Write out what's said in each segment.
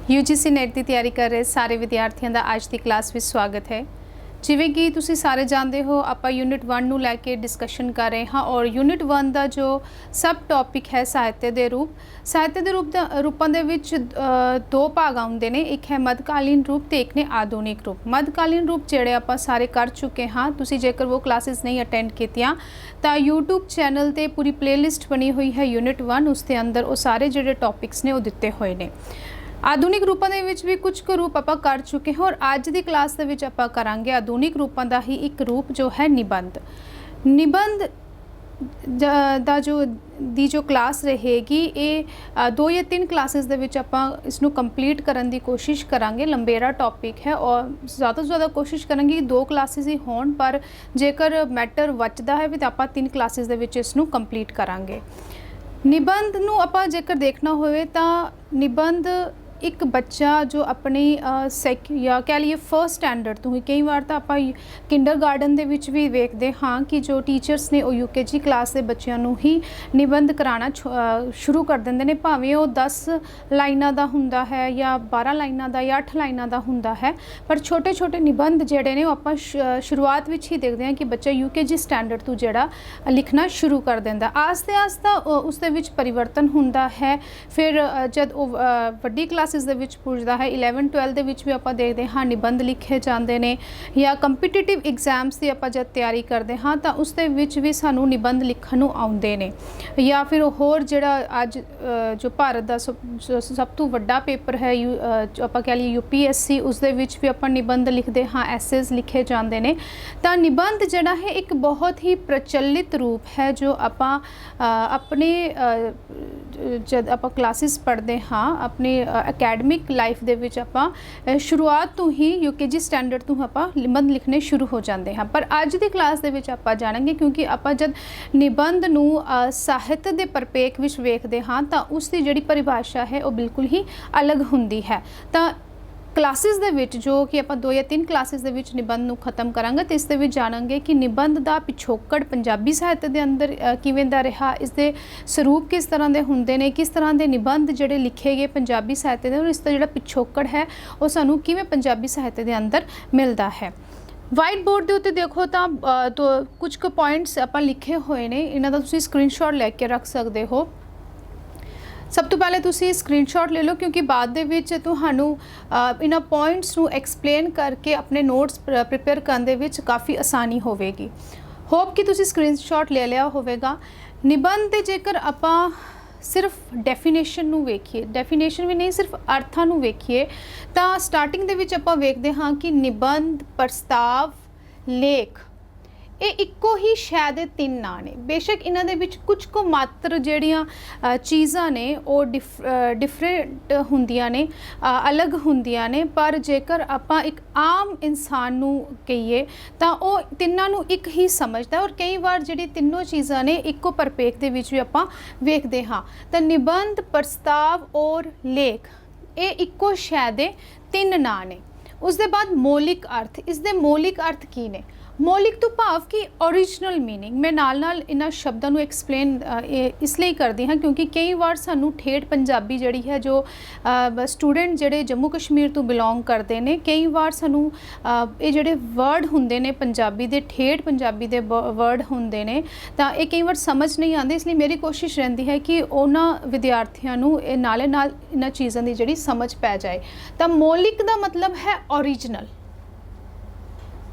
UGC NAT की तैयारी कर रहे सारे विद्यार्थियों का अज की क्लास में स्वागत है। जिवें कि तुसी सारे जानते हो आप यूनिट 1 नूं लैके डिस्कशन कर रहे हाँ और यूनिट 1 का जो सब टॉपिक है साहित्य के रूपों के विच दो भाग आउंदे ने, एक है मध्यकालीन रूप तो एक ने आधुनिक रूप। मध्यकालीन रूप जिहड़े आपां सारे कर चुके हाँ, तुसी जेकर वो क्लासेस नहीं अटेंड कीतियां तो यूट्यूब चैनल ते पूरी प्लेलिस्ट बनी हुई है यूनिट 1, उसके अंदर वो सारे जिहड़े टॉपिक्स ने वो दिते हुए ने। आधुनिक रूपों के विच भी कुछ रूप आप कर चुके हैं और अज की क्लास के विच आपां करांगे आधुनिक रूपों का ही एक रूप जो है निबंध। निबंध जो क्लास रहेगी ये 2 या 3 क्लासेस दे विच आपां इसनूं कंप्लीट करन दी कोशिश करांगे। लंबेरा टॉपिक है और ज़्यादा तो ज़्यादा कोशिश करांगे कि 2 क्लासेस ही होण, पर जेकर मैटर बचदा है भी तो आपां 3 क्लासेस दे विच इसनूं कंप्लीट करांगे। निबंध नूं आपां जेकर देखना होवे तां निबंध एक बच्चा जो अपनी या कह लीए फर्स्ट स्टैंडर्ड तो ही, कई बार तो आप किंडर गार्डन के भी वेखते हाँ कि जो टीचर्स ने यूकेजी क्लास के बच्चों ही निबंध कराना शुरू कर देंगे ने, भावें वो 10 लाइनों का हुंदा है या 12 लाइनों का या 8 लाइनों का हुंदा है, पर छोटे छोटे निबंध जोड़े ने आप शुरुआत में ही देखते हैं कि बच्चा यूकेजी स्टैंडर्ड तो जोड़ा लिखना शुरू कर देंदा। आस्ते आस्ते उस परिवर्तन हुंदा है। फिर जब वड्डी क्लास दे विच पुजदा है 11-12 दे विच भी आप देखते हाँ निबंध लिखे जाते हैं, या कंपीटिटिव एग्जाम्स की आप जब तैयारी करते हाँ तो उस दे विच भी सानू निबंध लिखण नूं आउंदे ने। या फिर होर जिहड़ा अज जो भारत का सब तो वड्डा पेपर है आप कह लीए UPSC, उस दे विच भी आप निबंध लिखते हाँ, एसेज लिखे जाते हैं। तो निबंध जिहड़ा है एक बहुत ही प्रचलित रूप है जो आप अपने जब आप क्लासेस पढ़ते हाँ अपने अकैडमिक लाइफ दे विच आपां शुरुआत तो ही यूकेजी स्टैंडर्ड तो आपां निबंध लिखने शुरू हो जाते हैं। पर अज की क्लास दे विच आपां जाणांगे क्योंकि आप जब निबंध नूं साहित्य के परपेख विच वेखदे हाँ तो उसकी जिहड़ी परिभाषा है वो बिल्कुल ही अलग हुंदी है। तो क्लासेस दे विच जो कि आप 2 या 3 क्लासेस दे विच निबंध नूं खत्म करांगे तो इस दे विच जाणांगे कि निबंध का पिछोकड़ पंजाबी साहित्य के अंदर किवें दा रहा, इसके स्वरूप किस तरह के हुंदे ने, किस तरह के निबंध जिहड़े लिखे गए पंजाबी साहित्य दे और इसका जिहड़ा पिछोकड़ है वो सानूं किवें पंजाबी साहित्य के अंदर मिलता है। वाइट बोर्ड के उत्ते देखो तो कुछ पॉइंट्स आप लिखे हुए ने, इन्हां दा तुसीं स्क्रीनशॉट लैके रख सकते हो। सब तो पहले तुसी स्क्रीनशॉट ले लो क्योंकि बाद दे विच तुहानू इन्हां पॉइंट्स नू एक्सप्लेन करके अपने नोट्स प्रिपेयर करने विच काफ़ी आसानी होवेगी। होप कि तुसी स्क्रीनशॉट ले लिया होवेगा। निबंध दे जेकर आपां सिर्फ डेफिनेशन नू वेखिए, डेफिनेशन भी नहीं सिर्फ अर्थां नू वेखिए तो स्टार्टिंग दे विच आपां वेखदे हाँ कि निबंध, प्रस्ताव, लेख ये इक्को ही शै दे 3 नां ने। बेशक इन्हां दे विच कुछ को मात्र जिहड़ियां चीज़ां ने वो डिफरेंट हुंदियां ने, अलग हुंदियां ने, पर जेकर आपां एक आम इंसान नू कहिए तो वो तिन्नां नू एक ही समझदा और कई बार जिहड़ी तीनों चीज़ां ने इक्को परपेख दे विच भी आपां वेखदे हाँ। तो निबंध, प्रस्ताव और लेख ये इक्को शै दे 3 नां ने। उस दे बाद मौलिक अर्थ, इस दे मौलिक अर्थ की ने? मौलिक तो भाव की ओरिजिनल मीनिंग। मैं नाल इन्हां शब्दों को एक्सप्लेन इसलिए करती हाँ क्योंकि कई बार सानू ठेठ पंजाबी जिहड़ी है जो स्टूडेंट जिहड़े जम्मू कश्मीर तो बिलोंग करते हैं, कई बार सानू ये जिहड़े वर्ड हुंदे ने पंजाबी दे, ठेठ पंजाबी दे वर्ड हुंदे ने तो ये कई बार समझ नहीं आते। इसलिए मेरी कोशिश रहती है कि उन्हां विद्यार्थियों नू नाले नाल इन्हां चीज़ों की जिहड़ी समझ पै जाए। तो मौलिक का मतलब है ओरिजिनल।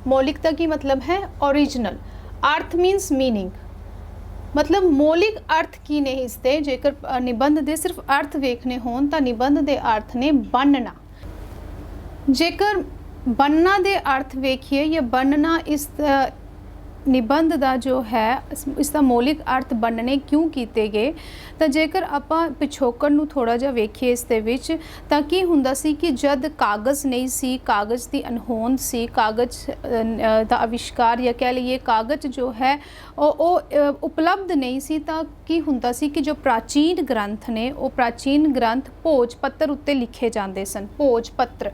मौलिकता की मतलब है ओरिजिनल। अर्थ मीनस मीनिंग, मतलब मौलिक अर्थ की ने इसके जेकर निबंध दे सिर्फ अर्थ वेखने होन तो निबंध दे अर्थ ने बनना। जेकर बनना दे अर्थ वेखिए या बनना इस निबंध का जो है इसका मौलिक अर्थ बनने क्यों किए गए, तो जेकर आप पिछोकड़ नूं थोड़ा जा वेखिए इस दे विच तां की हुंदा सी कि जद कागज़ नहीं सी, कागज़ की अनहोंद सी, कागज़ का आविष्कार या कह लीए कागज़ जो है वो उपलब्ध नहीं सी, तां की हुंदा सी कि जो प्राचीन ग्रंथ ने वो प्राचीन ग्रंथ भोज पत्र उत्ते लिखे जाते सन। भोज पत्र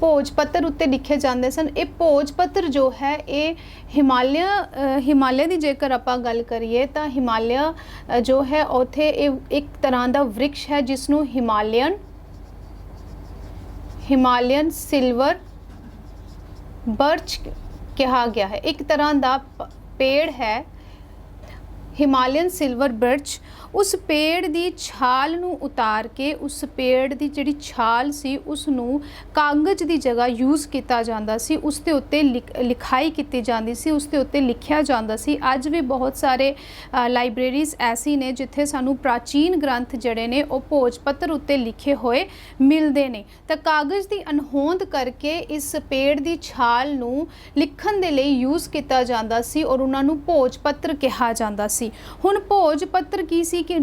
ਭੋਜ ਪੱਤਰ ਉੱਤੇ ਲਿਖੇ ਜਾਂਦੇ ਸਨ। ਇਹ ਭੋਜ ਪੱਤਰ ਜੋ ਹੈ ਇਹ ਹਿਮਾਲਿਆ ਦੀ ਜੇਕਰ ਆਪਾਂ ਗੱਲ ਕਰੀਏ ਤਾਂ ਹਿਮਾਲਿਆ ਜੋ ਹੈ ਉੱਥੇ ਇਹ ਇੱਕ ਤਰ੍ਹਾਂ ਦਾ ਵ੍ਰਿਕਸ਼ ਹੈ ਜਿਸ ਨੂੰ ਹਿਮਾਲਿयन ਸਿਲਵਰ ਬਰਚ ਕਿਹਾ ਗਿਆ ਹੈ। ਇੱਕ ਤਰ੍ਹਾਂ ਦਾ ਪੇੜ ਹੈ ਹਿਮਾਲਿयन ਸਿਲਵਰ ਬਰਚ। ਉਸ ਪੇੜ ਦੀ ਛਾਲ ਨੂੰ ਉਤਾਰ ਕੇ ਉਸ ਪੇੜ ਦੀ ਜਿਹੜੀ ਛਾਲ ਸੀ ਉਸ ਨੂੰ ਕਾਗਜ਼ ਦੀ ਜਗ੍ਹਾ ਯੂਜ਼ ਕੀਤਾ ਜਾਂਦਾ ਸੀ, ਉਸ ਦੇ ਉੱਤੇ ਲਿਖਾਈ ਕੀਤੀ ਜਾਂਦੀ ਸੀ, ਉਸ ਦੇ ਉੱਤੇ ਲਿਖਿਆ ਜਾਂਦਾ ਸੀ। ਅੱਜ ਵੀ ਬਹੁਤ ਸਾਰੇ ਲਾਇਬ੍ਰੇਰੀਜ਼ ਐਸੀ ਨੇ ਜਿੱਥੇ ਸਾਨੂੰ ਪ੍ਰਾਚੀਨ ਗ੍ਰੰਥ ਜਿਹੜੇ ਨੇ ਉਹ ਭੋਜ ਪੱਤਰ ਉੱਤੇ ਲਿਖੇ ਹੋਏ ਮਿਲਦੇ ਨੇ। ਤਾਂ ਕਾਗਜ਼ ਦੀ ਅਣਹੋਂਦ ਕਰਕੇ ਇਸ ਪੇੜ ਦੀ ਛਾਲ ਨੂੰ ਲਿਖਣ ਦੇ ਲਈ ਯੂਜ਼ ਕੀਤਾ ਜਾਂਦਾ ਸੀ ਔਰ ਉਹਨਾਂ ਨੂੰ ਭੋਜ ਪੱਤਰ ਕਿਹਾ ਜਾਂਦਾ ਸੀ। ਹੁਣ ਭੋਜ ਪੱਤਰ ਕੀ ਸੀ ਕਿ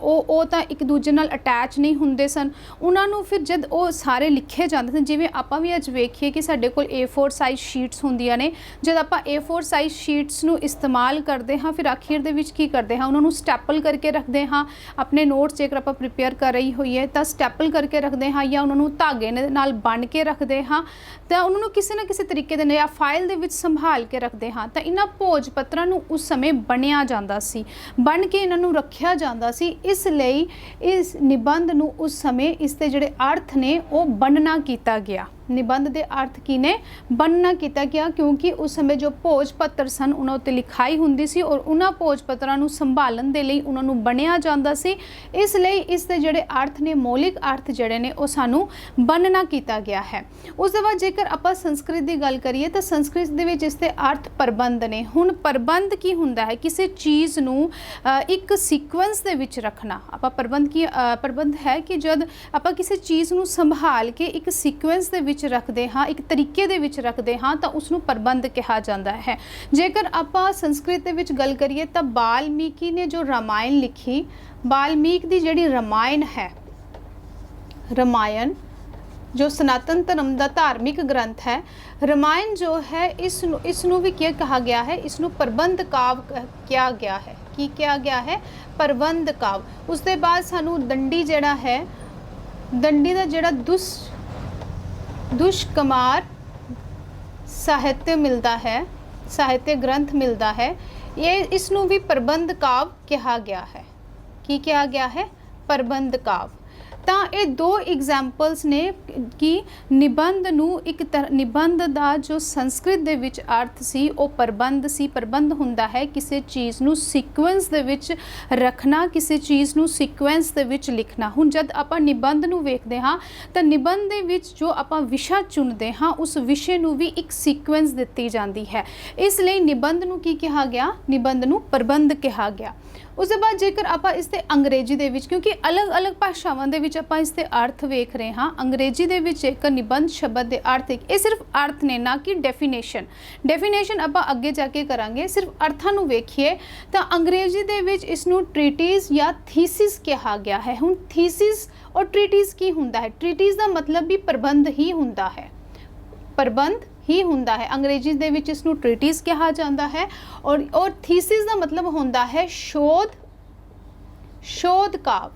ਉਹ ਤਾਂ ਇੱਕ ਦੂਜੇ ਨਾਲ ਅਟੈਚ ਨਹੀਂ ਹੁੰਦੇ ਸਨ। ਉਹਨਾਂ ਨੂੰ ਫਿਰ ਜਦ ਉਹ ਸਾਰੇ ਲਿਖੇ ਜਾਂਦੇ ਸਨ, ਜਿਵੇਂ ਆਪਾਂ ਵੀ ਅੱਜ ਵੇਖੀਏ ਕਿ ਸਾਡੇ ਕੋਲ A4 ਸਾਈਜ਼ ਸ਼ੀਟਸ ਹੁੰਦੀਆਂ ਨੇ, ਜਦ ਆਪਾਂ A4 ਸਾਈਜ਼ ਸ਼ੀਟਸ ਨੂੰ ਇਸਤੇਮਾਲ ਕਰਦੇ ਹਾਂ ਫਿਰ ਆਖਿਰ ਦੇ ਵਿੱਚ ਕੀ ਕਰਦੇ ਹਾਂ, ਉਹਨਾਂ ਨੂੰ ਸਟੈਪਲ ਕਰਕੇ ਰੱਖਦੇ ਹਾਂ। ਆਪਣੇ ਨੋਟਸ ਜੇਕਰ ਆਪਾਂ ਪ੍ਰਿਪੇਅਰ ਕਰ ਰਹੀ ਹੋਈਏ ਤਾਂ ਸਟੈਪਲ ਕਰਕੇ ਰੱਖਦੇ ਹਾਂ ਜਾਂ ਉਹਨਾਂ ਨੂੰ ਧਾਗੇ ਨਾਲ ਬੰਨ੍ਹ ਕੇ ਰੱਖਦੇ ਹਾਂ, ਤਾਂ ਉਹਨਾਂ ਨੂੰ ਕਿਸੇ ਨਾ ਕਿਸੇ ਤਰੀਕੇ ਦੇ ਨਾਲ ਜਾਂ ਫਾਈਲ ਦੇ ਵਿੱਚ ਸੰਭਾਲ ਕੇ ਰੱਖਦੇ ਹਾਂ। ਤਾਂ ਇਹਨਾਂ ਭੋਜ ਪੱਤਰਾਂ ਨੂੰ ਉਸ ਸਮੇਂ ਬਣਿਆ ਜਾਂਦਾ ਸੀ, ਬਣ ਕੇ ਇਹਨਾਂ ਨੂੰ ਰੱਖਿਆ ਜਾਂਦਾ ਸੀ। ਇਸ ਲਈ ਇਸ ਨਿਬੰਧ ਨੂੰ ਉਸ ਸਮੇਂ ਇਸ ਦੇ ਜਿਹੜੇ ਅਰਥ ਨੇ ਉਹ ਬਣਨਾ ਕੀਤਾ ਗਿਆ। ਨਿਬੰਧ ਦੇ ਅਰਥ ਕੀ ਨੇ? ਬਣਨਾ ਕੀਤਾ ਗਿਆ, ਕਿਉਂਕਿ ਉਸ ਸਮੇਂ ਜੋ ਭੋਜ ਪੱਤਰ ਸਨ ਉਹਨਾਂ ਉੱਤੇ ਲਿਖਾਈ ਹੁੰਦੀ ਸੀ ਔਰ ਉਹਨਾਂ ਭੋਜ ਪੱਤਰਾਂ ਨੂੰ ਸੰਭਾਲਣ ਦੇ ਲਈ ਉਹਨਾਂ ਨੂੰ ਬਣਿਆ ਜਾਂਦਾ ਸੀ। ਇਸ ਲਈ ਇਸ ਦੇ ਜਿਹੜੇ ਅਰਥ ਨੇ, ਮੌਲਿਕ ਅਰਥ ਜਿਹੜੇ ਨੇ ਉਹ ਸਾਨੂੰ ਬਣਨਾ ਕੀਤਾ ਗਿਆ ਹੈ। ਉਸ ਤੋਂ ਬਾਅਦ ਜੇਕਰ ਆਪਾਂ ਸੰਸਕ੍ਰਿਤ ਦੀ ਗੱਲ ਕਰੀਏ ਤਾਂ ਸੰਸਕ੍ਰਿਤ ਦੇ ਵਿੱਚ ਇਸ ਦੇ ਅਰਥ ਪ੍ਰਬੰਧ ਨੇ। ਹੁਣ ਪ੍ਰਬੰਧ ਕੀ ਹੁੰਦਾ ਹੈ? ਕਿਸੇ ਚੀਜ਼ ਨੂੰ ਇੱਕ ਸੀਕੁਐਂਸ ਦੇ ਵਿੱਚ ਰੱਖਣਾ। ਆਪਾਂ ਪ੍ਰਬੰਧ ਹੈ ਕਿ ਜਦ ਆਪਾਂ ਕਿਸੇ ਚੀਜ਼ ਨੂੰ ਸੰਭਾਲ ਕੇ ਇੱਕ ਸੀਕੁਐਂਸ ਦੇ ਵਿੱਚ ਰੱਖਦੇ ਹਾਂ, ਇੱਕ ਤਰੀਕੇ ਦੇ ਵਿੱਚ ਰੱਖਦੇ ਹਾਂ ਤਾਂ ਉਸ ਨੂੰ ਪ੍ਰਬੰਧ ਕਿਹਾ ਜਾਂਦਾ ਹੈ। ਜੇਕਰ ਆਪਾਂ ਸੰਸਕ੍ਰਿਤ ਦੇ ਵਿੱਚ ਗੱਲ ਕਰੀਏ ਤਾਂ ਵਾਲਮੀਕੀ ਨੇ ਜੋ ਰਾਮਾਇਣ ਲਿਖੀ, ਵਾਲਮੀਕ ਦੀ ਜਿਹੜੀ ਰਾਮਾਇਣ ਹੈ, ਰਾਮਾਇਣ ਜੋ ਸਨਾਤਨ ਧਰਮ ਦਾ ਧਾਰਮਿਕ ਗ੍ਰੰਥ ਹੈ, ਰਾਮਾਇਣ ਜੋ ਹੈ ਇਸ ਨੂੰ ਵੀ ਕੀ ਕਹਾ ਗਿਆ ਹੈ? ਇਸ ਨੂੰ ਪ੍ਰਬੰਧ ਕਾਵਿ ਕਿਹਾ ਗਿਆ ਹੈ। ਕੀ ਕਿਹਾ ਗਿਆ ਹੈ? ਪ੍ਰਬੰਧ ਕਾਵਿ। ਉਸ ਦੇ ਬਾਅਦ ਸਾਨੂੰ ਦੰਡੀ ਜਿਹੜਾ ਹੈ, ਦੰਡੀ ਦਾ ਜਿਹੜਾ ਦੁਸ਼ਕੁਮਾਰ ਸਾਹਿत्य ਮਿਲਦਾ ਹੈ, ਸਾਹਿत्य ਗ੍ਰੰਥ ਮਿਲਦਾ ਹੈ, ਇਸ ਨੂੰ ਵੀ ਪ੍ਰਬੰਧ ਕਾਵਿ ਕਿਹਾ ਗਿਆ ਹੈ। ਕੀ ਕਿਹਾ ਗਿਆ ਹੈ? ਪ੍ਰਬੰਧ ਕਾਵਿ। ਤਾਂ ਇਹ ਦੋ ਐਗਜ਼ਾਮਪਲਸ ਨੇ ਕਿ ਨਿਬੰਧ ਨੂੰ ਨਿਬੰਧ ਦਾ ਜੋ ਸੰਸਕ੍ਰਿਤ ਦੇ ਵਿੱਚ ਅਰਥ ਸੀ ਉਹ ਪ੍ਰਬੰਧ ਸੀ। ਪ੍ਰਬੰਧ ਹੁੰਦਾ ਹੈ ਕਿਸੇ ਚੀਜ਼ ਨੂੰ ਸੀਕੁਐਂਸ ਦੇ ਵਿੱਚ ਰੱਖਣਾ, ਕਿਸੇ ਚੀਜ਼ ਨੂੰ ਸੀਕੁਐਂਸ ਦੇ ਵਿੱਚ ਲਿਖਣਾ। ਹੁਣ ਜਦ ਆਪਾਂ ਨਿਬੰਧ ਨੂੰ ਵੇਖਦੇ ਹਾਂ ਤਾਂ ਨਿਬੰਧ ਦੇ ਵਿੱਚ ਜੋ ਆਪਾਂ ਵਿਸ਼ਾ ਚੁਣਦੇ ਹਾਂ ਉਸ ਵਿਸ਼ੇ ਨੂੰ ਵੀ ਇੱਕ ਸੀਕੁਐਂਸ ਦਿੱਤੀ ਜਾਂਦੀ ਹੈ। ਇਸ ਲਈ ਨਿਬੰਧ ਨੂੰ ਕੀ ਕਿਹਾ ਗਿਆ? ਨਿਬੰਧ ਨੂੰ ਪ੍ਰਬੰਧ ਕਿਹਾ ਗਿਆ। ਉਸ ਤੋਂ ਬਾਅਦ ਜੇਕਰ ਆਪਾਂ ਇਸ ਦੇ ਅੰਗਰੇਜ਼ੀ ਦੇ ਵਿੱਚ, ਕਿਉਂਕਿ ਅਲੱਗ-ਅਲੱਗ ਭਾਸ਼ਾਵਾਂ ਦੇ ਵਿੱਚ ਆਪਾਂ ਇਸ ਦੇ ਅਰਥ ਵੇਖ ਰਹੇ ਹਾਂ, ਅੰਗਰੇਜ਼ੀ ਦੇ ਵਿੱਚ ਇੱਕ ਨਿਬੰਧ ਸ਼ਬਦ ਦੇ ਅਰਥ, ਇਹ ਸਿਰਫ ਅਰਥ ਨੇ ਨਾ ਕਿ ਡੈਫੀਨੇਸ਼ਨ ਆਪਾਂ ਅੱਗੇ ਜਾ ਕੇ ਕਰਾਂਗੇ। ਸਿਰਫ ਅਰਥਾਂ ਨੂੰ ਵੇਖੀਏ ਤਾਂ ਅੰਗਰੇਜ਼ੀ ਦੇ ਵਿੱਚ ਇਸ ਨੂੰ ਟ੍ਰੀਟਿਸ ਜਾਂ ਥੀਸਿਸ ਕਿਹਾ ਗਿਆ ਹੈ। ਹੁਣ ਥੀਸਿਸ ਔਰ ਟ੍ਰੀਟਿਸ ਕੀ ਹੁੰਦਾ ਹੈ? ਟ੍ਰੀਟਿਸ ਦਾ ਮਤਲਬ ਵੀ ਪ੍ਰਬੰਧ ਹੀ ਹੁੰਦਾ ਹੈ, ਪ੍ਰਬੰਧ ਹੀ ਹੁੰਦਾ ਹੈ। ਅੰਗਰੇਜ਼ੀ ਦੇ ਵਿੱਚ ਇਸ ਨੂੰ ਟ੍ਰੀਟਿਸ ਕਿਹਾ ਜਾਂਦਾ ਹੈ ਔਰ ਥੀਸਿਸ ਦਾ ਮਤਲਬ ਹੁੰਦਾ ਹੈ ਸ਼ੋਧ ਕਾਵਿ,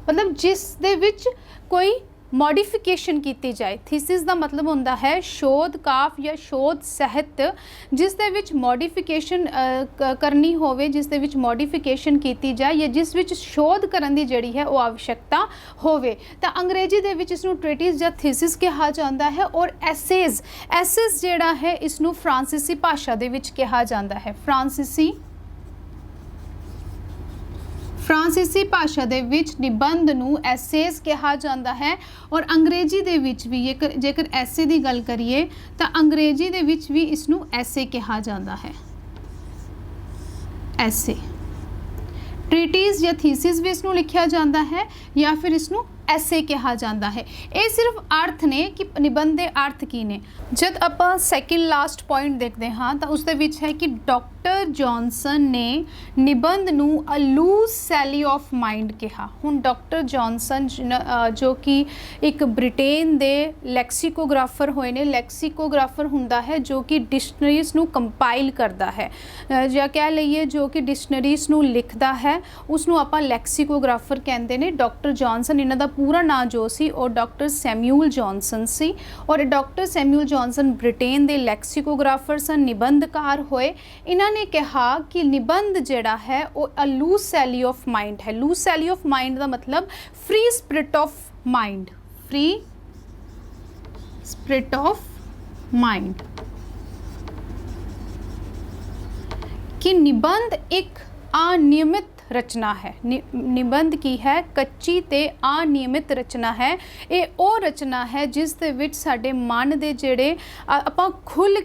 ਮਤਲਬ ਜਿਸ ਦੇ ਵਿੱਚ ਕੋਈ ਮੋਡੀਫਿਕੇਸ਼ਨ ਕੀਤੀ ਜਾਏ। ਥੀਸਿਸ ਦਾ ਮਤਲਬ ਹੁੰਦਾ ਹੈ ਸ਼ੋਧ ਕਾਵਿ ਜਾਂ ਸ਼ੋਧ ਸਾਹਿਤ, ਜਿਸ ਦੇ ਵਿੱਚ ਮੋਡੀਫਿਕੇਸ਼ਨ ਕਰਨੀ ਹੋਵੇ, ਜਿਸ ਦੇ ਵਿੱਚ ਮੋਡੀਫਿਕੇਸ਼ਨ ਕੀਤੀ ਜਾਏ ਜਾਂ ਜਿਸ ਵਿੱਚ ਸ਼ੋਧ ਕਰਨ ਦੀ ਜਿਹੜੀ ਹੈ ਉਹ ਆਵਸ਼ਕਤਾ ਹੋਵੇ। ਤਾਂ ਅੰਗਰੇਜ਼ੀ ਦੇ ਵਿੱਚ ਇਸ ਨੂੰ ਟ੍ਰੀਟਿਸ ਜਾਂ ਥੀਸਿਸ ਕਿਹਾ ਜਾਂਦਾ ਹੈ। ਔਰ ਐਸੇਜ਼ ਜਿਹੜਾ ਹੈ ਇਸ ਨੂੰ ਫਰਾਂਸੀਸੀ ਭਾਸ਼ਾ ਦੇ ਵਿੱਚ ਕਿਹਾ ਜਾਂਦਾ ਹੈ। ਫਰਾਂਸੀਸੀ ਭਾਸ਼ਾ ਦੇ ਵਿੱਚ ਨਿਬੰਧ ਨੂੰ ਐਸੇਜ਼ ਕਿਹਾ ਜਾਂਦਾ ਹੈ। ਔਰ ਅੰਗਰੇਜ਼ੀ ਦੇ ਵਿੱਚ ਵੀ ਜੇਕਰ ਐਸੇ ਦੀ ਗੱਲ ਕਰੀਏ ਤਾਂ ਅੰਗਰੇਜ਼ੀ ਦੇ ਵਿੱਚ ਵੀ ਇਸ ਨੂੰ ਐਸੇ ਕਿਹਾ ਜਾਂਦਾ ਹੈ। ਐਸੇ, ਟ੍ਰੀਟਿਸ ਜਾਂ ਥੀਸਿਸ ਵੀ ਇਸ ਨੂੰ ਲਿਖਿਆ ਜਾਂਦਾ ਹੈ ਜਾਂ ਫਿਰ ਇਸ ਨੂੰ ਐਸੇ ਕਿਹਾ ਜਾਂਦਾ ਹੈ। ਇਹ ਸਿਰਫ ਅਰਥ ਨੇ ਕਿ ਨਿਬੰਧ ਦੇ ਅਰਥ ਕੀ ਨੇ। ਜਦ ਆਪਾਂ ਸੈਕਿੰਡ ਲਾਸਟ ਪੁਆਇੰਟ ਦੇਖਦੇ ਹਾਂ ਤਾਂ ਉਸ ਦੇ ਵਿੱਚ ਹੈ ਕਿ ਡਾਕਟਰ डॉक्टर जॉनसन ने निबंध नूं अ लूज सैली ऑफ माइंड कहा। हुण डॉक्टर जॉनसन जो कि एक ब्रिटेन दे लैक्सीकोग्राफर होए ने। लैक्सीकोग्राफर हुंदा है जो कि डिक्शनरीज नूं कंपाइल करता है, ਜਾਂ कह लईए जो कि डिक्शनरीज नूं लिखदा है, उसनूं आपां लैक्सीकोग्राफर कहंदे ने। डॉक्टर जॉनसन इन्हां दा पूरा नाम जो सी ਉਹ डॉक्टर सैम्यूल जॉनसन सी और डॉक्टर सैम्यूल जॉनसन ब्रिटेन दे लैक्सीकोग्राफर सन, निबंधकार होए। इन्हां ने कहा कि निबंध जिहड़ा है वो अ लूज सैली ऑफ माइंड है। लूज सैली ऑफ माइंड का मतलब free spirit of mind, free spirit of mind. कि निबंध एक अनियमित रचना है। निबंध की है कच्ची ते अनियमित रचना है। ये वो रचना है जिस दे विच साडे मन दे जिहड़े आपां खुल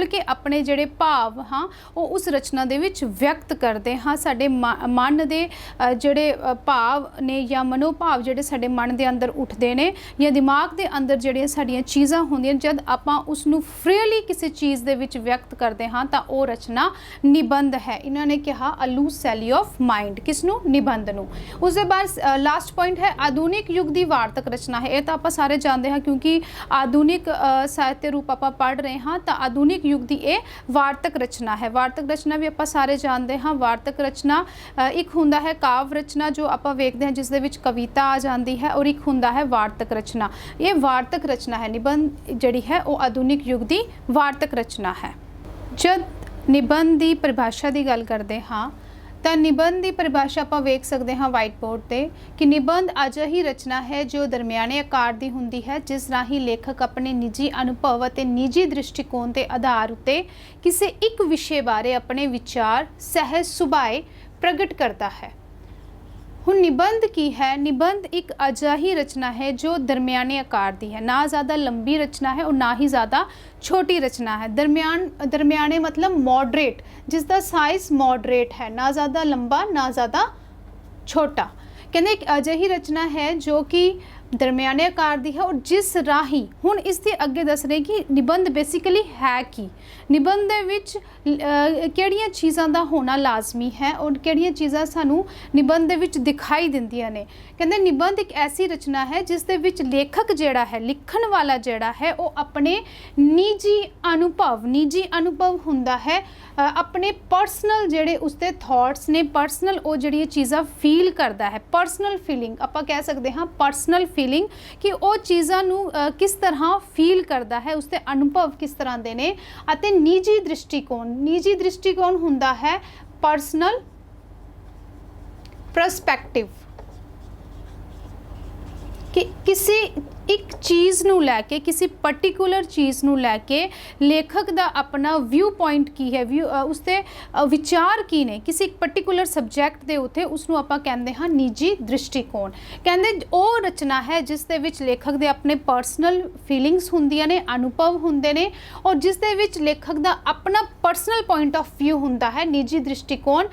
के अपने जिहड़े भाव हाँ वो उस रचना दे विच व्यक्त करते हाँ। साडे मन दे जिहड़े भाव ने या मनोभाव जिहड़े साडे मन दे अंदर उठदे ने या दिमाग दे अंदर जिहड़ियां साडीआं चीज़ां होंदियां, जद आपां उसनूं फ्रीली किसी चीज़ दे विच व्यक्त करते हाँ तां वो रचना निबंध है। इन्हां ने कहा अ लूज सैली ऑफ माइंड, किसनूं? निबंध नूं। उस दे बाद लास्ट पॉइंट है आधुनिक युग दी वार्तक रचना है। ये तो आपां सारे जानते हैं क्योंकि आधुनिक साहित्य रूप आपां पढ़ रहे हाँ। तो आधुनिक युग की ये वार्तक रचना है। वार्तक रचना भी आप सारे जानते हाँ। वार्तक रचना एक हुंदा है काव्य रचना जो आप वेखते हैं जिस दे विच कविता आ जाती है, और एक हुंदा है वार्तक रचना। ये वार्तक रचना है। निबंध जिहड़ी है वो आधुनिक युग की वार्तक रचना है। जब निबंध की परिभाषा की गल करते हाँ तो निबंध की परिभाषा आप वेख सकते हाँ वाइट बोर्ड पर कि निबंध अजिही रचना है जो दरमियाने आकार की होंदी है, जिस राही लेखक अपने निजी अनुभव और निजी दृष्टिकोण के आधार उत्ते किसी एक विषय बारे अपने विचार सहज सुभाए प्रगट करता है। हुण निबंध की है, निबंध एक अजिही रचना है जो दरमियाने आकार की है, ना ज़्यादा लंबी रचना है और ना ही ज़्यादा छोटी रचना है। दरमियाने मतलब मॉडरेट, जिसका साइज मॉडरेट है, ना ज़्यादा लंबा ना ज़्यादा छोटा। कहते एक अजिही रचना है जो कि दरमियाने आकार की है और जिस राही हुण इसके अगे दस रहे कि निबंध बेसिकली है कि निबंध दे विच किहड़ियां चीज़ां दा होना लाजमी है और किहड़ियां चीज़ां सानू निबंध दे विच दिखाई दिंदियां ने। कहते निबंध एक ऐसी रचना है जिस दे विच लेखक जिहड़ा है, लिखण वाला जिहड़ा है वो अपने निजी अनुभव हुंदा है, अपने पर्सनल जिहड़े उसके थॉट्स ने, पर्सनल वो जिहड़ियां चीज़ां फील करता है। पर्सनल फीलिंग आपां कह सकते हाँ, पर्सनल फीलिंग कि वो चीज़ां नूं किस तरह फील करता है, उसके अनुभव किस तरह के ने। अते निजी दृष्टिकोण हुंदा है पर्सनल परस्पैक्टिव कि किसी एक चीज़ नूं लैके, किसी पर्टिकुलर चीज़ नूं लैके लेखक दा अपना व्यू पॉइंट की है, उसके विचार की ने किसी एक पर्टिकुलर सबजैक्ट के उत्ते उसनूं आपां कहंदे हाँ निजी दृष्टिकोण। कहंदे वो रचना है जिस दे विच लेखक दे अपने पर्सनल फीलिंग्स हुंदियां ने, अनुभव हुंदे ने और जिस दे विच लेखक दा अपना पर्सनल पॉइंट ऑफ व्यू हुंदा है, निजी दृष्टिकोण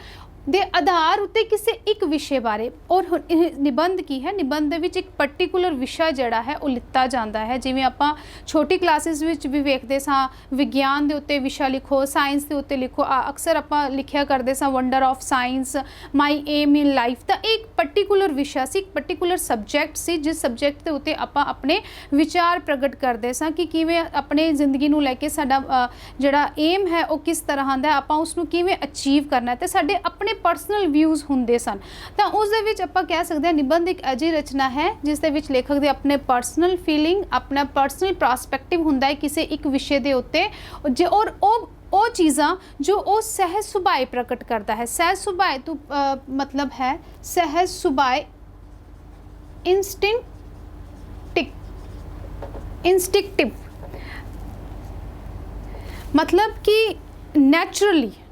दे आधार उत्ते किसी एक विषय बारे। और निबंध की है, निबंध दे विच एक पर्टिकुलर विषय जिहड़ा है वो लिता जाता है। जिवें आपां छोटी क्लासिस विच भी वेखदे सां विज्ञान दे उत्ते विषय लिखो, साइंस दे उत्ते लिखो, अक्सर आपां लिखिया करदे सां wonder of science, my aim in life. तो एक पर्टिकुलर विषय सी, एक पर्टिकुलर सबजैक्ट सी जिस सबजैक्ट के उत्ते आपां अपने विचार प्रगट करदे सां कि किवें अपने जिंदगी नूं लैके साडा जिहड़ा एम है वो किस तरह दा, आपां उसनूं किवें अचीव करना है, ते साडे अपने पर्सनल व्यूज़ हुंदे सन। तो उस दे विच आपां कह सकते हैं निबंध एक अजिही रचना है जिस दे विच लेखक दे अपने पर्सनल फीलिंग, अपना पर्सनल परस्पैक्टिव हुंदा है किसी एक विषय के उत्ते और वो चीज़ां जो वो सहज सुभाए प्रकट करता है। सहज सुभाए तो मतलब है सहज सुभाए इंस्टिंक्टिव मतलब कि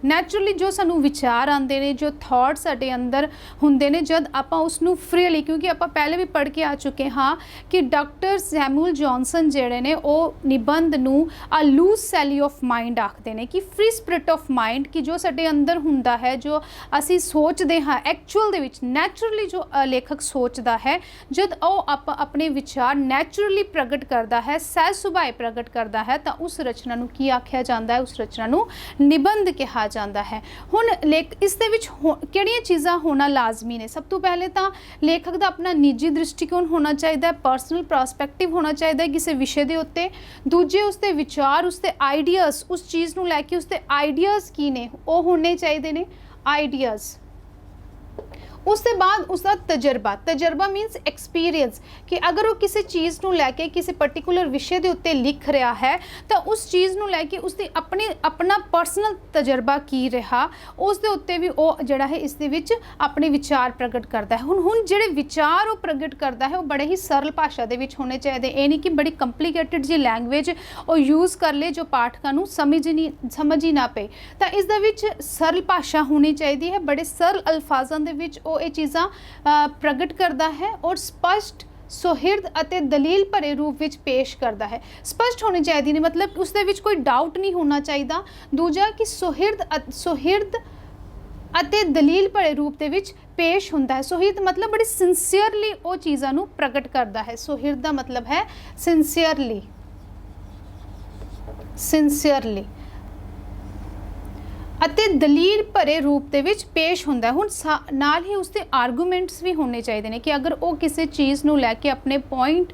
नैचुरली जो सानू विचार आते हैं, जो थॉट साडे अंदर हुंदे ने, जब आपां उसनू फ्रीली, क्योंकि आपां पहले भी पढ़ के आ चुके हाँ कि डॉक्टर सैमुअल जॉनसन जिहड़े ने वो निबंध नू अ लूज सैली ऑफ माइंड आखते हैं कि फ्री स्पिरिट ऑफ माइंड कि जो साडे अंदर हुंदा है, जो असी सोचते हाँ एक्चुअल दे विच नैचुरली जो लेखक सोचता है, जब वो अपने विचार नैचुरली प्रगट करता है, सहज सुभाए प्रगट करता है, तो उस रचना नू की आख्या जाता है, उस रचना नू निबंध कहा ਜਾਂਦਾ ਹੈ। ਹੁਣ ਇਸ ਦੇ ਵਿੱਚ ਕਿਹੜੀਆਂ ਚੀਜ਼ਾਂ ਹੋਣਾ ਲਾਜ਼ਮੀ ਨੇ? ਸਭ ਤੋਂ ਪਹਿਲੇ ਤਾਂ ਲੇਖਕ ਦਾ ਆਪਣਾ ਨਿੱਜੀ ਦ੍ਰਿਸ਼ਟੀਕੋਣ ਹੋਣਾ ਚਾਹੀਦਾ ਹੈ, ਪਰਸਨਲ ਪ੍ਰਸਪੈਕਟਿਵ ਹੋਣਾ ਚਾਹੀਦਾ ਹੈ ਕਿਸੇ ਵਿਸ਼ੇ ਦੇ ਉੱਤੇ। ਦੂਜੇ ਉਸਦੇ ਵਿਚਾਰ, ਉਸਦੇ ਆਈਡੀਆਜ਼, ਉਸ ਚੀਜ਼ ਨੂੰ ਲੈ ਕੇ ਉਸਦੇ ਆਈਡੀਆਜ਼ ਕੀ ਨੇ ਉਹ ਹੋਣੇ ਚਾਹੀਦੇ ਨੇ, ਆਈਡੀਆਜ਼। ਉਸ ਤੋਂ ਬਾਅਦ ਉਸਦਾ ਤਜਰਬਾ ਮੀਨਸ ਐਕਸਪੀਰੀਅੰਸ, ਕਿ ਅਗਰ ਉਹ ਕਿਸੇ ਚੀਜ਼ ਨੂੰ ਲੈ ਕੇ ਕਿਸੇ ਪਾਰਟਿਕੂਲਰ ਵਿਸ਼ੇ ਦੇ ਉੱਤੇ ਲਿਖ ਰਿਹਾ ਹੈ ਤਾਂ ਉਸ ਚੀਜ਼ ਨੂੰ ਲੈ ਕੇ ਉਸਦੀ ਆਪਣਾ ਪਰਸਨਲ ਤਜਰਬਾ ਕੀ ਰਿਹਾ, ਉਸ ਦੇ ਉੱਤੇ ਵੀ ਉਹ ਜਿਹੜਾ ਹੈ ਇਸ ਦੇ ਵਿੱਚ ਆਪਣੇ ਵਿਚਾਰ ਪ੍ਰਗਟ ਕਰਦਾ ਹੈ। ਹੁਣ ਜਿਹੜੇ ਵਿਚਾਰ ਉਹ ਪ੍ਰਗਟ ਕਰਦਾ ਹੈ ਉਹ ਬੜੇ ਹੀ ਸਰਲ ਭਾਸ਼ਾ ਦੇ ਵਿੱਚ ਹੋਣੇ ਚਾਹੀਦੇ। ਇਹ ਨਹੀਂ ਕਿ ਬੜੀ ਕੰਪਲੀਕੇਟਡ ਜੀ ਲੈਂਗੁਏਜ ਉਹ ਯੂਜ਼ ਕਰ ਲੇ ਜੋ ਪਾਠਕਾਂ ਨੂੰ ਸਮਝ ਹੀ ਨਾ ਪਏ। ਤਾਂ ਇਸ ਦੇ ਵਿੱਚ ਸਰਲ ਭਾਸ਼ਾ ਹੋਣੀ ਚਾਹੀਦੀ ਹੈ, ਬੜੇ ਸਰਲ ਅਲਫਾਜ਼ਾਂ ਦੇ ਵਿੱਚ ਉਹ ਇਹ ਚੀਜ਼ਾਂ ਪ੍ਰਗਟ ਕਰਦਾ ਹੈ ਔਰ ਸਪਸ਼ਟ, ਸੁਹਿਰਦ ਅਤੇ ਦਲੀਲ ਭਰੇ ਰੂਪ ਵਿੱਚ ਪੇਸ਼ ਕਰਦਾ ਹੈ। ਸਪਸ਼ਟ ਹੋਣੀ ਚਾਹੀਦੀ ਨੇ, ਮਤਲਬ ਉਸ ਦੇ ਵਿੱਚ ਕੋਈ ਡਾਊਟ ਨਹੀਂ ਹੋਣਾ ਚਾਹੀਦਾ। ਦੂਜਾ ਕਿ ਸੁਹਿਰਦ ਅਤੇ ਦਲੀਲ ਭਰੇ ਰੂਪ ਦੇ ਵਿੱਚ ਪੇਸ਼ ਹੁੰਦਾ ਹੈ। ਸੁਹਿਰਦ ਮਤਲਬ ਬੜੀ ਸਿੰਸੀਅਰਲੀ ਉਹ ਚੀਜ਼ਾਂ ਨੂੰ ਪ੍ਰਗਟ ਕਰਦਾ ਹੈ। ਸੁਹਿਰਦ ਦਾ ਮਤਲਬ ਹੈ ਸਿੰਸੀਅਰਲੀ ਅਤੇ ਦਲੀਲ ਭਰੇ ਰੂਪ ਦੇ ਵਿੱਚ ਪੇਸ਼ ਹੁੰਦਾ ਹੈ। ਹੁਣ ਨਾਲ ਹੀ ਉਸਦੇ ਆਰਗੂਮੈਂਟਸ ਵੀ ਹੋਣੇ ਚਾਹੀਦੇ ਨੇ ਕਿ ਅਗਰ ਉਹ ਕਿਸੇ ਚੀਜ਼ ਨੂੰ ਲੈ ਕੇ ਆਪਣੇ ਪੁਆਇੰਟ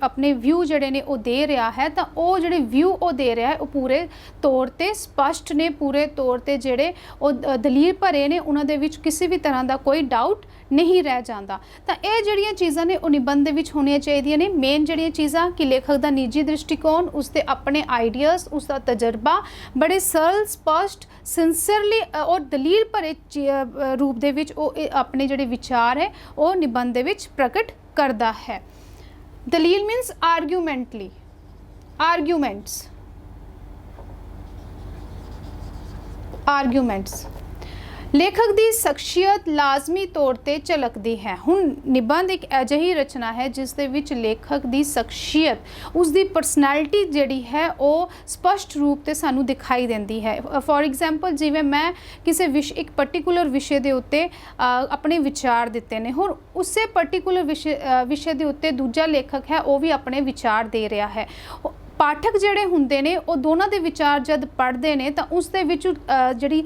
ਆਪਣੇ ਵਿਊ ਜਿਹੜੇ ਨੇ ਉਹ ਦੇ ਰਿਹਾ ਹੈ ਤਾਂ ਉਹ ਜਿਹੜੇ ਵਿਊ ਉਹ ਦੇ ਰਿਹਾ ਹੈ ਉਹ ਪੂਰੇ ਤੌਰ ਤੇ ਸਪਸ਼ਟ ਨੇ, ਪੂਰੇ ਤੌਰ ਤੇ ਜਿਹੜੇ ਉਹ ਦਲੀਲ ਭਰੇ ਨੇ, ਉਹਨਾਂ ਦੇ ਵਿੱਚ ਕਿਸੇ ਵੀ ਤਰ੍ਹਾਂ ਦਾ ਕੋਈ ਡਾਊਟ ਨਹੀਂ ਰਹਿ ਜਾਂਦਾ। ਤਾਂ ਇਹ ਜਿਹੜੀਆਂ ਚੀਜ਼ਾਂ ਨੇ ਉਹ ਨਿਬੰਧ ਦੇ ਵਿੱਚ ਹੋਣੀਆਂ ਚਾਹੀਦੀਆਂ ਨੇ। ਮੇਨ ਜਿਹੜੀਆਂ ਚੀਜ਼ਾਂ ਕਿ ਲੇਖਕ ਦਾ ਨਿੱਜੀ ਦ੍ਰਿਸ਼ਟੀਕੋਣ, ਉਸਦੇ ਆਪਣੇ ਆਈਡੀਆਜ਼, ਉਸਦਾ ਤਜਰਬਾ ਬੜੇ ਸਰਲ, ਸਪਸ਼ਟ, ਸਿੰਸੀਅਰਲੀ ਔਰ ਦਲੀਲ ਭਰੇ ਰੂਪ ਦੇ ਵਿੱਚ ਉਹ ਆਪਣੇ ਜਿਹੜੇ ਵਿਚਾਰ ਹੈ ਉਹ ਨਿਬੰਧ ਦੇ ਵਿੱਚ ਪ੍ਰਗਟ ਕਰਦਾ ਹੈ। ਦਲੀਲ ਮੀਨਸ ਆਰਗੂਮੈਂਟਸ। ਲੇਖਕ ਦੀ ਸ਼ਖਸੀਅਤ ਲਾਜ਼ਮੀ ਤੌਰ ਤੇ ਝਲਕਦੀ ਹੈ। ਹੁਣ ਨਿਬੰਧ ਇੱਕ ਅਜਿਹੀ ਰਚਨਾ ਹੈ ਜਿਸ ਦੇ ਵਿੱਚ ਲੇਖਕ ਦੀ ਸ਼ਖਸੀਅਤ, ਉਸਦੀ ਪਰਸਨੈਲਿਟੀ ਜਿਹੜੀ ਹੈ ਉਹ ਸਪਸ਼ਟ ਰੂਪ ਤੇ ਸਾਨੂੰ ਦਿਖਾਈ ਦਿੰਦੀ ਹੈ। ਫੋਰ ਐਗਜ਼ਾਮਪਲ ਜਿਵੇਂ ਮੈਂ ਕਿਸੇ ਇੱਕ ਪਾਰਟਿਕੂਲਰ ਵਿਸ਼ੇ ਦੇ ਉੱਤੇ ਆਪਣੇ ਵਿਚਾਰ ਦਿੱਤੇ ਨੇ, ਹੁਣ ਉਸੇ ਪਾਰਟਿਕੂਲਰ ਵਿਸ਼ੇ ਦੇ ਉੱਤੇ ਦੂਜਾ ਲੇਖਕ ਹੈ ਉਹ ਵੀ ਆਪਣੇ ਵਿਚਾਰ ਦੇ ਰਿਹਾ ਹੈ। ਪਾਠਕ ਜਿਹੜੇ ਹੁੰਦੇ ਨੇ ਉਹ ਦੋਨਾਂ ਦੇ ਵਿਚਾਰ ਜਦ ਪੜ੍ਹਦੇ ਨੇ ਤਾਂ ਉਸ ਦੇ ਵਿੱਚ ਜਿਹੜੀ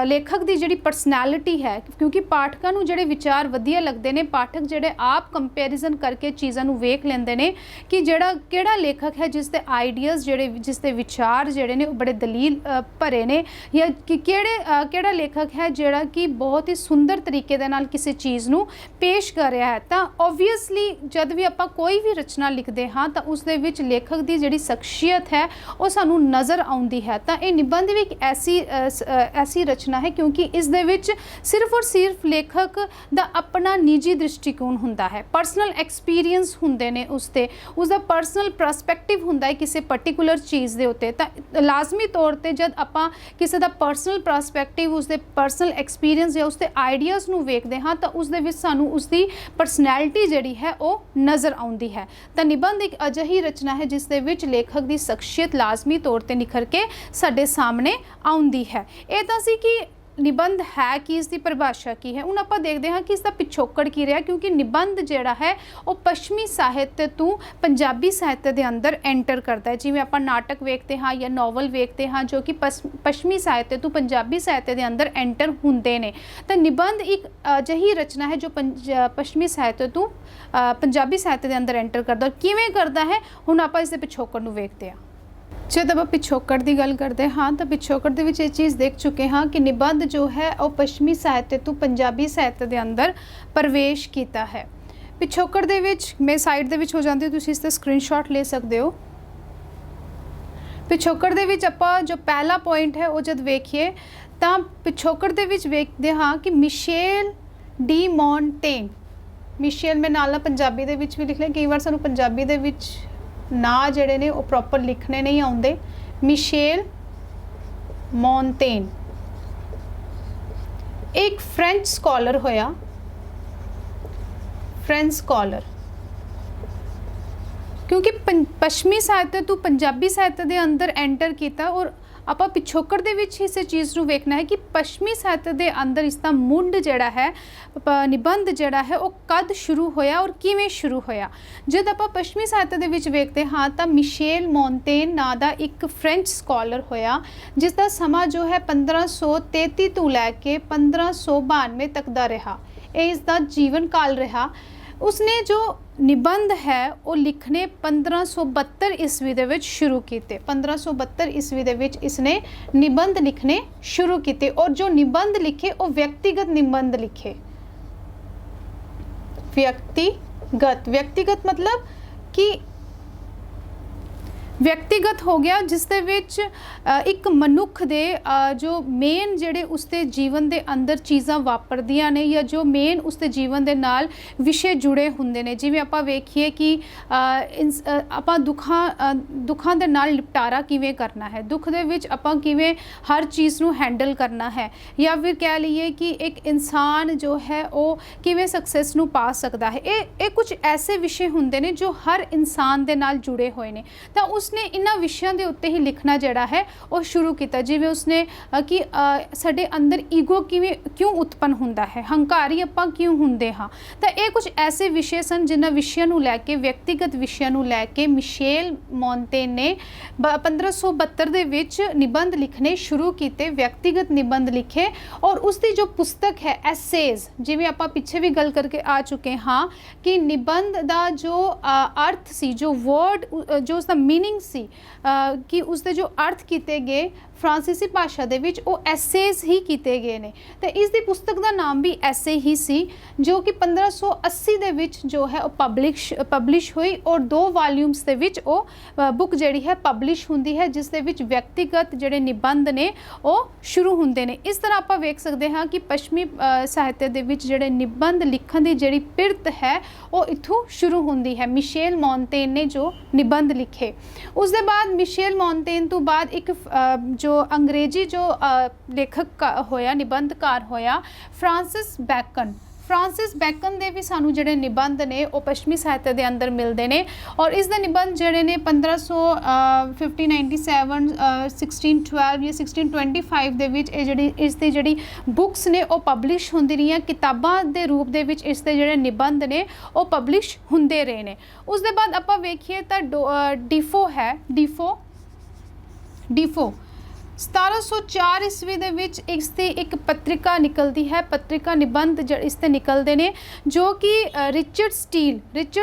ਲੇਖਕ ਦੀ ਜਿਹੜੀ ਪਰਸਨੈਲਿਟੀ ਹੈ, ਕਿਉਂਕਿ ਪਾਠਕਾਂ ਨੂੰ ਜਿਹੜੇ ਵਿਚਾਰ ਵਧੀਆ ਲੱਗਦੇ ਨੇ, ਪਾਠਕ ਜਿਹੜੇ ਆਪ ਕੰਪੈਰੀਜ਼ਨ ਕਰਕੇ ਚੀਜ਼ਾਂ ਨੂੰ ਵੇਖ ਲੈਂਦੇ ਨੇ ਕਿ ਕਿਹੜਾ ਲੇਖਕ ਹੈ ਜਿਸ ਦੇ ਆਈਡੀਆਜ਼ ਜਿਸ ਦੇ ਵਿਚਾਰ ਜਿਹੜੇ ਨੇ ਉਹ ਬੜੇ ਦਲੀਲ ਭਰੇ ਨੇ, ਜਾਂ ਕਿ ਕਿਹੜਾ ਲੇਖਕ ਹੈ ਜਿਹੜਾ ਕਿ ਬਹੁਤ ਹੀ ਸੁੰਦਰ ਤਰੀਕੇ ਦੇ ਨਾਲ ਕਿਸੇ ਚੀਜ਼ ਨੂੰ ਪੇਸ਼ ਕਰ ਰਿਹਾ ਹੈ। ਤਾਂ ਓਬਵੀਅਸਲੀ ਜਦ ਵੀ ਆਪਾਂ ਕੋਈ ਵੀ ਰਚਨਾ ਲਿਖਦੇ ਹਾਂ ਤਾਂ ਉਸ ਦੇ ਵਿੱਚ ਲੇਖਕ ਦੀ ਜਿਹੜੀ ਸ਼ਖਸੀਅਤ ਹੈ ਉਹ ਸਾਨੂੰ ਨਜ਼ਰ ਆਉਂਦੀ ਹੈ। ਤਾਂ ਇਹ ਨਿਬੰਧ ਵੀ ਇੱਕ ਐਸੀ ਰਚਨਾ ਹੈ ਕਿਉਂਕਿ ਇਸ ਦੇ ਵਿੱਚ ਸਿਰਫ ਔਰ ਸਿਰਫ ਲੇਖਕ ਦਾ ਆਪਣਾ ਨਿੱਜੀ ਦ੍ਰਿਸ਼ਟੀਕੋਣ ਹੁੰਦਾ ਹੈ, ਪਰਸਨਲ ਐਕਸਪੀਰੀਅੰਸ ਹੁੰਦੇ ਨੇ, ਉਸਦਾ ਪਰਸਨਲ ਪਰਸਪੈਕਟਿਵ ਹੁੰਦਾ ਹੈ ਕਿਸੇ ਪਾਰਟਿਕੂਲਰ ਚੀਜ਼ ਦੇ ਉੱਤੇ। ਤਾਂ ਲਾਜ਼ਮੀ ਤੌਰ ਤੇ ਜਦ ਆਪਾਂ ਕਿਸੇ ਦਾ ਪਰਸਨਲ ਪਰਸਪੈਕਟਿਵ, ਉਸਦੇ ਪਰਸਨਲ ਐਕਸਪੀਰੀਅੰਸ ਜਾਂ ਉਸਦੇ ਆਈਡੀਆਜ਼ ਨੂੰ ਵੇਖਦੇ ਹਾਂ ਤਾਂ ਉਸ ਦੇ ਵਿੱਚ ਸਾਨੂੰ ਉਸਦੀ ਪਰਸਨੈਲਿਟੀ ਜਿਹੜੀ ਹੈ ਉਹ ਨਜ਼ਰ ਆਉਂਦੀ ਹੈ। ਤਾਂ ਨਿਬੰਧ ਇੱਕ ਅਜਿਹੀ ਰਚਨਾ ਹੈ ਜਿਸ ਦੇ ਵਿੱਚ ਲੇਖਕ ਦੀ ਸ਼ਖਸੀਅਤ ਲਾਜ਼ਮੀ ਤੌਰ ਤੇ ਨਿਖਰ ਕੇ ਸਾਡੇ ਸਾਹਮਣੇ ਆਉਂਦੀ ਹੈ। ਇਹ ਤਾਂ ਸੀ ਕਿ ਨਿਬੰਧ ਹੈ ਕਿ ਇਸ ਦੀ ਪਰਿਭਾਸ਼ਾ ਕੀ ਹੈ। ਹੁਣ ਆਪਾਂ ਦੇਖਦੇ ਹਾਂ ਕਿ ਇਸ ਦਾ ਪਿਛੋਕੜ ਕੀ ਰਿਹਾ, ਕਿਉਂਕਿ ਨਿਬੰਧ ਜਿਹੜਾ ਹੈ ਉਹ ਪੱਛਮੀ ਸਾਹਿਤ ਤੋਂ ਪੰਜਾਬੀ ਸਾਹਿਤ ਦੇ ਅੰਦਰ ਐਂਟਰ ਕਰਦਾ ਹੈ। ਜਿਵੇਂ ਆਪਾਂ ਨਾਟਕ ਵੇਖਦੇ ਹਾਂ ਜਾਂ ਨੋਵਲ ਵੇਖਦੇ ਹਾਂ ਜੋ ਕਿ ਪੱਛਮੀ ਸਾਹਿਤ ਤੋਂ ਪੰਜਾਬੀ ਸਾਹਿਤ ਦੇ ਅੰਦਰ ਐਂਟਰ ਹੁੰਦੇ ਨੇ, ਤਾਂ ਨਿਬੰਧ ਇੱਕ ਅਜਿਹੀ ਰਚਨਾ ਹੈ ਜੋ ਪੱਛਮੀ ਸਾਹਿਤ ਤੋਂ ਪੰਜਾਬੀ ਸਾਹਿਤ ਦੇ ਅੰਦਰ ਐਂਟਰ ਕਰਦਾ। ਕਿਵੇਂ ਕਰਦਾ ਹੈ, ਹੁਣ ਆਪਾਂ ਇਸ ਦੇ ਪਿਛੋਕੜ ਨੂੰ ਵੇਖਦੇ ਹਾਂ। जब ਆਪਾਂ ਪਿਛੋਕੜ ਦੀ ਗੱਲ ਕਰਦੇ ਹਾਂ ਤਾਂ ਪਿਛੋਕੜ ਦੇ ਵਿੱਚ ਇਹ ਚੀਜ਼ ਦੇਖ ਚੁੱਕੇ ਹਾਂ ਕਿ ਨਿਬੰਧ ਜੋ ਹੈ ਉਹ ਪੱਛਮੀ ਸਾਹਿਤ ਤੋਂ ਪੰਜਾਬੀ ਸਾਹਿਤ ਦੇ ਅੰਦਰ ਪ੍ਰਵੇਸ਼ ਕੀਤਾ ਹੈ। ਪਿਛੋਕੜ ਦੇ ਵਿੱਚ ਮੈਂ ਸਾਈਡ ਦੇ ਵਿੱਚ ਹੋ ਜਾਂਦੀ, ਤੁਸੀਂ ਇਸ ਦਾ ਸਕਰੀਨਸ਼ਾਟ ਲੈ ਸਕਦੇ ਹੋ। ਪਿਛੋਕੜ ਦੇ ਵਿੱਚ ਆਪਾਂ ਜੋ ਪਹਿਲਾ ਪੁਆਇੰਟ ਹੈ ਉਹ ਜਦ ਵੇਖੀਏ ਤਾਂ ਪਿਛੋਕੜ ਦੇ ਵਿੱਚ ਵੇਖਦੇ ਹਾਂ ਕਿ ਮਿਸ਼ੇਲ ਡੀ ਮੌਂਟੇਨ, ਮਿਸ਼ੇਲ ਮੈਂ ਨਾਲ ਪੰਜਾਬੀ ਦੇ ਵਿੱਚ ਵੀ ਲਿਖ ਲਿਆ, ਕਈ ਵਾਰ ਸਾਨੂੰ ਪੰਜਾਬੀ ਦੇ ਵਿੱਚ ਨਾ ਜਿਹੜੇ ਨੇ ਉਹ ਪ੍ਰੋਪਰ ਲਿਖਣੇ ਨਹੀਂ ਆਉਂਦੇ। ਮਿਸ਼ੇਲ ਮੌਂਟੇਨ ਇੱਕ ਫ੍ਰੈਂਚ ਸਕਾਲਰ ਹੋਇਆ, ਫ੍ਰੈਂਚ ਸਕਾਲਰ, ਕਿਉਂਕਿ ਪੱਛਮੀ ਸਾਹਿਤ ਤੋਂ ਪੰਜਾਬੀ ਸਾਹਿਤ ਦੇ ਅੰਦਰ ਐਂਟਰ ਕੀਤਾ ਔਰ ਆਪਾਂ ਪਿਛੋਕੜ ਦੇ ਵਿੱਚ ਇਸੇ ਚੀਜ਼ ਨੂੰ ਵੇਖਣਾ ਹੈ ਕਿ ਪੱਛਮੀ ਸਾਹਿਤ ਦੇ ਅੰਦਰ ਇਸ ਦਾ ਮੁੱਢ ਜਿਹੜਾ ਹੈ ਨਿਬੰਧ ਜਿਹੜਾ ਹੈ ਉਹ ਕਦ ਸ਼ੁਰੂ ਹੋਇਆ ਔਰ ਕਿਵੇਂ ਸ਼ੁਰੂ ਹੋਇਆ। ਜਦ ਆਪਾਂ ਪੱਛਮੀ ਸਾਹਿਤ ਦੇ ਵਿੱਚ ਵੇਖਦੇ ਹਾਂ ਤਾਂ ਮਿਸ਼ੇਲ ਮੌਂਟੇਨ ਨਾਂ ਦਾ ਇੱਕ ਫ੍ਰੈਂਚ ਸਕਾਲਰ ਹੋਇਆ, ਜਿਸ ਦਾ ਸਮਾਂ ਜੋ ਹੈ 1533 ਤੋਂ ਲੈ ਕੇ 1592 ਤੱਕ ਦਾ ਰਿਹਾ। ਇਹ ਇਸ ਦਾ ਜੀਵਨ ਕਾਲ ਰਿਹਾ। उसने जो निबंध है वो लिखने 1572 ईस्वी दे विच शुरू किए। 1572 ईस्वी दे विच इसने निबंध लिखने शुरू किए और जो निबंध लिखे वो व्यक्तिगत निबंध लिखे। व्यक्तिगत मतलब कि व्यक्तिगत हो गया जिस दे विच एक मनुख दे जो मेन जेडे उसके जीवन के अंदर चीज़ां वापरदियां ने या जो मेन उसके जीवन के नाल विषय जुड़े हुंदे ने। जिवें आपां वेखीए कि आपां दुखां दे नाल निपटारा किवें करना है, दुख दे विच आपां किवें हर चीज़ नूं हैंडल करना है, या फिर कह लीए कि एक इंसान जो है वो किवें सक्सैस नूं पा सकदा है। ये कुछ ऐसे विषय हुंदे ने जो हर इंसान दे नाल जुड़े होए ने। तां उसने इन्हां विषयां दे उत्ते ही लिखना जिहड़ा है वो शुरू किया। जिवें उसने कि साडे अंदर ईगो क्यों उत्पन्न हुंदा है, हंकारी आपां क्यों हुंदे हाँ। तो ये कुछ ऐसे विषय सन जिन्हां विषयां नूं लैके, व्यक्तिगत विषयां नूं लैके मिशेल मॉन्टेन ने 1572 दे विच निबंध लिखने शुरू किए, व्यक्तिगत निबंध लिखे। और उसकी जो पुस्तक है एसेज, जिवें आपां पिछे भी गल करके आ चुके हाँ कि निबंध दा जो अर्थ सी, जो वर्ड, जो उसका मीनिंग सी कि उसके जो अर्थ किए गए फ्रांसीसी भाषा दे विच वो एसेज ही किए गए ने। तो इसकी पुस्तक का नाम भी ऐसे ही सी, जो कि 1580 दे विच जो है वो पब्लिश हुई और 2 वॉल्यूम्स दे विच वो बुक जिहड़ी है पब्लिश हुंदी है, जिस दे विच व्यक्तिगत जिहड़े निबंध ने वो शुरू हुंदे ने। इस तरह आप वेख सकते हाँ कि पश्चिमी साहित्य दे विच जिहड़े निबंध लिखण दी जिहड़ी पिरत है वो इत्थों शुरू हुंदी है। मिशेल मॉन्टेन ने जो निबंध लिखे, उसके बाद मिशेल मॉन्टेन तो बाद एक जो अंग्रेजी जो लेखक होया, निबंधकार होया फ्रांसिस बैकन। फ्रांसिस बैकन दे भी सानू जिहड़े निबंध ने वो पश्चिमी साहित्य के अंदर मिलते हैं। और इसके निबंध जिहड़े ने 1597 1612 या 1625 दे विच इसकी जिहड़ी बुक्स ने वो पब्लिश हुंदी रही, किताबां दे रूप दे विच इसके जिहड़े निबंध ने वो पब्लिश हुंदे रहे ने। उसके बाद आपां वेखीए तां डिफो है, डिफो 1704 ईस्वी दे विच इसकी एक पत्रिका निकलती है, पत्रिका निबंध इसते निकलते हैं, जो कि रिचर्ड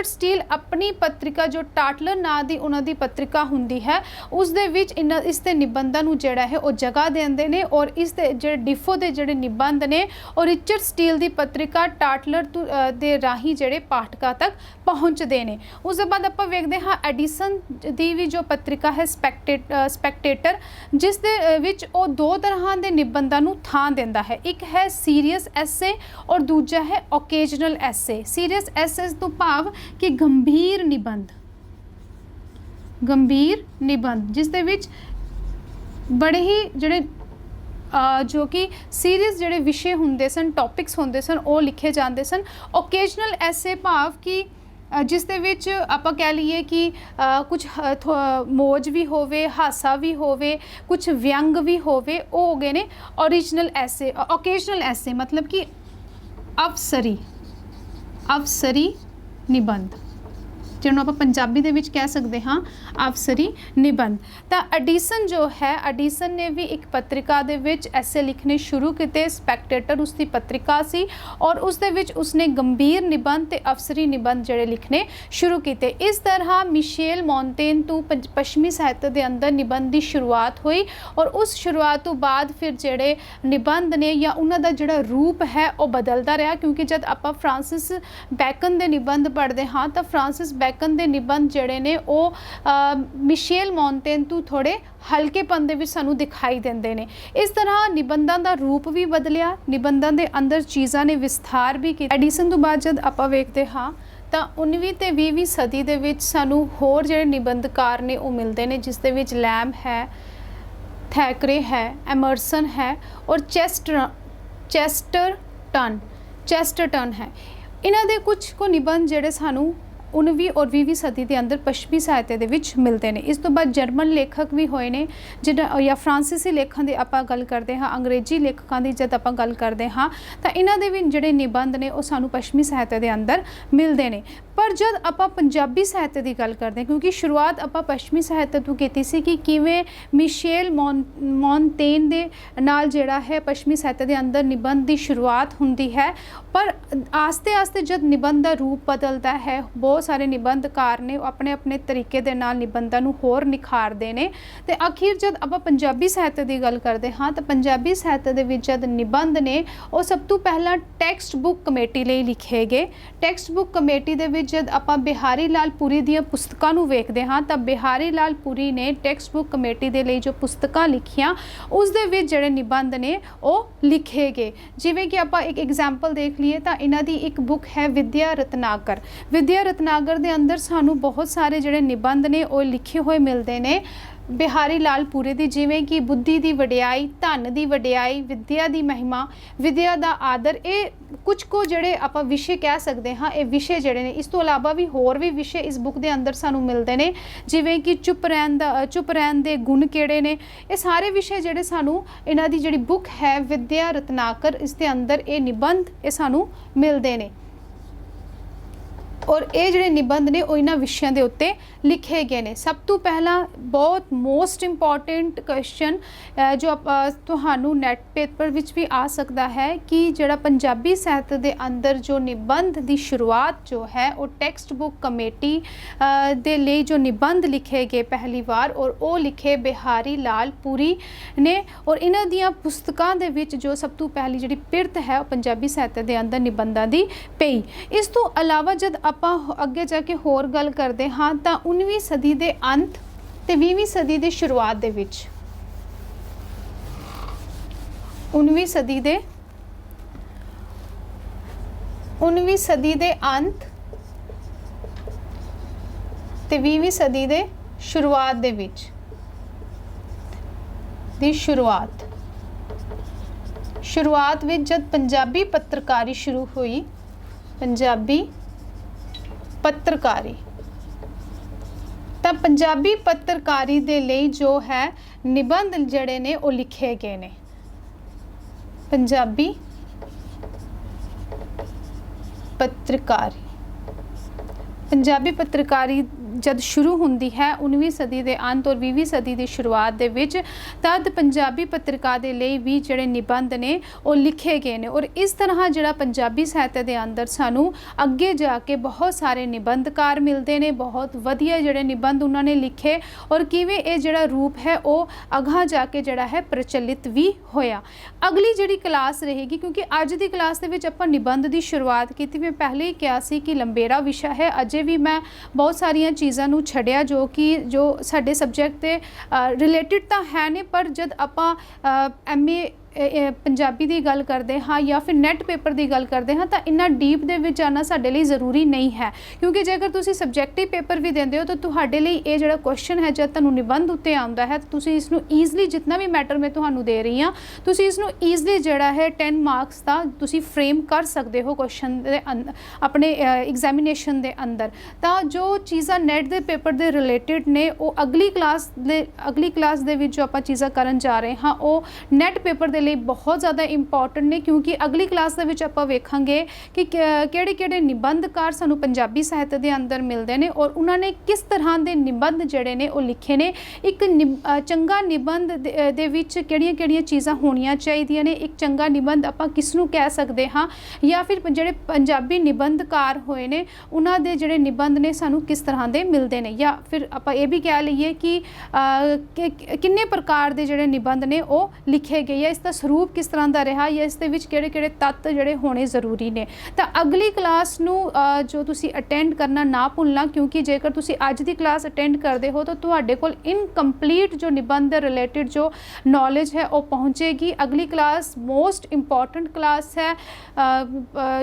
स्टील अपनी पत्रिका जो टाटलर नाँ की उन्होंने पत्रिका हुंदी है उस दे विच इसके निबंधां नूं जिहड़ा है वो जगह देंदे ने। और इसके जिहड़े डिफो के जिहड़े निबंध ने और रिचर्ड स्टील की पत्रिका टाटलर दे राही जिहड़े पाठकां तक पहुँचते हैं। उसके बाद आपां वेखदे हाँ एडिसन की भी जो पत्रिका है स्पैक्टेटर, जिस दे विच वो 2 तरह के निबंधां नूं थां दिंदा है। एक है सीरीयस एसे और दूजा है ओकेजनल एसे। सीरीयस एसे तो भाव कि गंभीर निबंध जिस दे विच बड़े ही जिहड़े जो कि सीरीयस जिहड़े विषय हुंदे सन, टॉपिक्स हुंदे सन, वो लिखे जाते सन। ओकेजनल एसे भाव कि जिस दे विच आपां कह लीए कि कुछ मौज भी होवे, हासा भी होवे, कुछ व्यंग भी होवे, वो हो गए ने ओरिजिनल ऐसे। ओकेजनल ऐसे मतलब कि अवसरी निबंध, जिन्होंने आप पंजाबी दे विच कह सकते हाँ अवसरी निबंध। तो एडिसन जो है, एडिसन ने भी एक पत्रिका दे विच ऐसे लिखने शुरू किए, स्पैक्टेटर उसकी पत्रिका सी, और उस दे विच उसने गंभीर निबंध ते अवसरी निबंध जड़े लिखने शुरू किए। इस तरह मिशेल मॉन्टेन तो पश्चिमी साहित्य के अंदर निबंध की शुरुआत हुई और उस शुरुआत तो बाद फिर जड़े निबंध ने या उन्होंने जिहड़ा रूप है वो बदलता रहा, क्योंकि जब आप फ्रांसिस बैकन के निबंध पढ़ते हाँ तो फ्रांसिस बैकन के निबंध जड़े ने वो मिशेल मॉन्टेन तो थोड़े हल्केपन दे विच सानू दिखाई देंदे ने। इस तरह निबंधां दा रूप भी बदलिया, निबंधां दे अंदर चीज़ां ने विस्तार भी किया। एडिसन तो बाद जब आपां वेखदे हाँ तो 19वीं ते 20वीं सदी दे विच सानू होर जिहड़े निबंधकार ने वो मिलते हैं, जिस दे विच लैम्ब है, थैकरे है, एमरसन है और चेस्टरटन है। इन्हां दे कुछ को निबंध जिहड़े सानू 19ਵੀਂ और 20ਵੀਂ सदी के अंदर पश्चिमी साहित्य ਦੇ ਵਿੱਚ ਮਿਲਦੇ ਨੇ। ਇਸ ਤੋਂ ਬਾਅਦ ਜਰਮਨ ਲੇਖਕ ਵੀ ਹੋਏ ਨੇ ਜਿਹਨਾਂ ਜਾਂ ਫਰਾਂਸੀਸੀ ਲੇਖਕਾਂ ਦੀ ਆਪਾਂ ਗੱਲ ਕਰਦੇ ਹਾਂ, ਅੰਗਰੇਜ਼ੀ ਲੇਖਕਾਂ ਦੀ ਜਦ ਆਪਾਂ ਗੱਲ ਕਰਦੇ ਹਾਂ ਤਾਂ ਇਹਨਾਂ ਦੇ ਵੀ ਜਿਹੜੇ ਨਿਬੰਧ ਨੇ ਉਹ ਸਾਨੂੰ ਪੱਛਮੀ ਸਾਹਿਤ ਦੇ ਅੰਦਰ ਮਿਲਦੇ ਨੇ। पर जब आप पंजाबी साहित्य की गल करते हैं, क्योंकि शुरुआत आप पश्चिमी साहित्य तो की सी कि किवें मिशेल मॉन्टेन दे नाल जिहड़ा है पश्चिमी साहित्य के अंदर निबंध की शुरुआत होंदी है, पर आस्ते आस्ते जब निबंध का रूप बदलता है, बहुत सारे निबंधकार ने अपने अपने तरीके दे नाल निबंधां नूं होर निखारदे ने ते आखिर जब आप पंजाबी साहित्य की गल करते हाँ तो पंजाबी साहित्य दे विच जद निबंध ने वो सब तो पहला टैक्सट बुक कमेटी लई लिखे गए। टैक्सट बुक कमेटी दे जब आप बिहारी लाल पुरी दी पुस्तकों को वेखते हाँ तो बिहारी लाल पुरी ने टैक्सट बुक कमेटी के लिए जो पुस्तक लिखियां उस दे विच जिहड़े निबंध ने वो लिखे गए। जिवें कि आप एक एग्जाम्पल देख लीए तो इन्हां दी एक बुक है विद्या रत्नाकर। विद्या रत्नाकर के अंदर सानू बहुत सारे जिहड़े निबंध ने वो लिखे हुए मिलते हैं बिहारी लाल पुरी दी, जिवें कि बुद्धि की वडियाई, धन की वडियाई, विद्या की महिमा, विद्या का आदर, ये कुछ को जिहड़े आप विषय कह सकते हाँ ये विषय जिहड़े ने। इस तो इलावा भी होर भी विषय इस बुक के अंदर सानू मिलते हैं, जिवें कि चुप रहन दे गुण किहड़े ने। ये सारे विषय जिहड़े सानू इन्हां दी जिहड़ी बुक है विद्या रत्नाकर इस दे अंदर ये निबंध ये सानू मिलते हैं और ये जिहड़े निबंध ने वो इन्हां विषयां दे उत्ते लिखे गए ने। सब तो पहला बहुत मोस्ट इंपॉर्टेंट क्वेश्चन जो तुहानू नैट पेपर विच भी आ सकता है कि जिहड़ा पंजाबी साहित्य के अंदर जो निबंध की शुरुआत जो है वो टैक्सट बुक कमेटी दे लिए जो निबंध लिखे गए पहली बार और वो लिखे बिहारी लाल पुरी ने और इन्हां दियां पुस्तकां दे विच जो सब तो पहली जिहड़ी पिरत है वो पंजाबी साहित्य के अंदर निबंधां दी पई। इस तो अलावा जब आप अगे जाके होर गल करते हाँ तो 19वीं सदी के अंत ते 20वीं सदी की शुरुआत दे विच 19वीं सदी के अंत ते 20वीं सदी के शुरुआत दे विच दी शुरुआत विच जब पंजाबी पत्रकारी शुरू हुई, पंजाबी पत्रकारी तो पंजाबी पत्रकारी दे लिए जो है निबंध जड़े ने वो लिखे गए ने। पंजाबी पत्रकारी जब शुरू होंदी है 19वीं सदी के अंत और 20वीं सदी की शुरुआत दे विच तद पंजाबी पत्रिका के लिए भी जिहड़े निबंध ने वो लिखे गए हैं और इस तरह जिहड़ा पंजाबी साहित्य के अंदर सानू अगे जाके बहुत सारे निबंधकार मिलते हैं, बहुत वधिया जिहड़े निबंध उन्होंने लिखे और किवें ये जिहड़ा रूप है वो अगां जाके जिहड़ा है प्रचलित भी होया। अगली जिहड़ी क्लास रहेगी, क्योंकि अज की क्लास दे विच आपां निबंध की शुरुआत की, मैं पहले ही कहा सी कि लंबेरा विषय है, अजे भी मैं बहुत सारिया चीज़ों नूं छड्डिया जो साडे सबजैक्ट ते रिलेटिड तो है ने, पर जब आपां MA पंजाबी की गल करते हाँ या फिर नैट पेपर की गल करते हाँ तो इन्ना डीप दे विच जाना साडे लई ज़रूरी नहीं है, क्योंकि जेकर तुसी सब्जैक्टिव पेपर भी देंदे हो तो तुहाडे लई ये जिहड़ा क्वेश्चन है जब तुहानूं निबंध उत्ते आउंदा है तो तुसी इसनूं ईजली जितना भी मैटर मैं तुहानूं दे रही हाँ तुसी इसनूं ईजली जिहड़ा है 10 मार्क्स का तुसी फ्रेम कर सकते हो क्वेश्चन दे अपने एग्जामिनेशन दे अंदर। तो जो चीज़ां नैट दे पेपर दे रिलेटिड ने वो अगली क्लास दे विच जो आपां चीज़ां करन जा रहे हाँ वो नैट पेपर दे बहुत ज़्यादा इंपॉर्टेंट ने, क्योंकि अगली क्लास के विच आपां वेखांगे कि किहड़े निबंधकार सानू पंजाबी साहित्य के अंदर मिलते हैं और उन्होंने किस तरह के निबंध जिहड़े ने वो लिखे ने। एक चंगा निबंध दे विच किहड़ियां चीज़ां होणियां चाहीदियां ने, एक चंगा निबंध आपां किसनूं कह सकते हाँ, या फिर जिहड़े पंजाबी निबंधकार होए ने उन्हां दे जिहड़े निबंध ने सानू किस तरह के मिलते हैं, या फिर आपां ये भी कह लीए कि किन्ने प्रकार के जिहड़े निबंध ने वो लिखे गए या इसका स्वरूप किस तरह का रहा या इस किहड़े तत्त जिहड़े होने जरूरी ने। तो अगली क्लास नूं जो तुसी अटेंड करना ना भुलना, क्योंकि जेकर तुसी अज दी क्लास अटेंड करते हो तो तुहाडे कोल इनकंप्लीट जो निबंध दे रिलेटेड जो नॉलेज है वो पहुँचेगी। अगली क्लास मोस्ट इंपॉर्टेंट क्लास है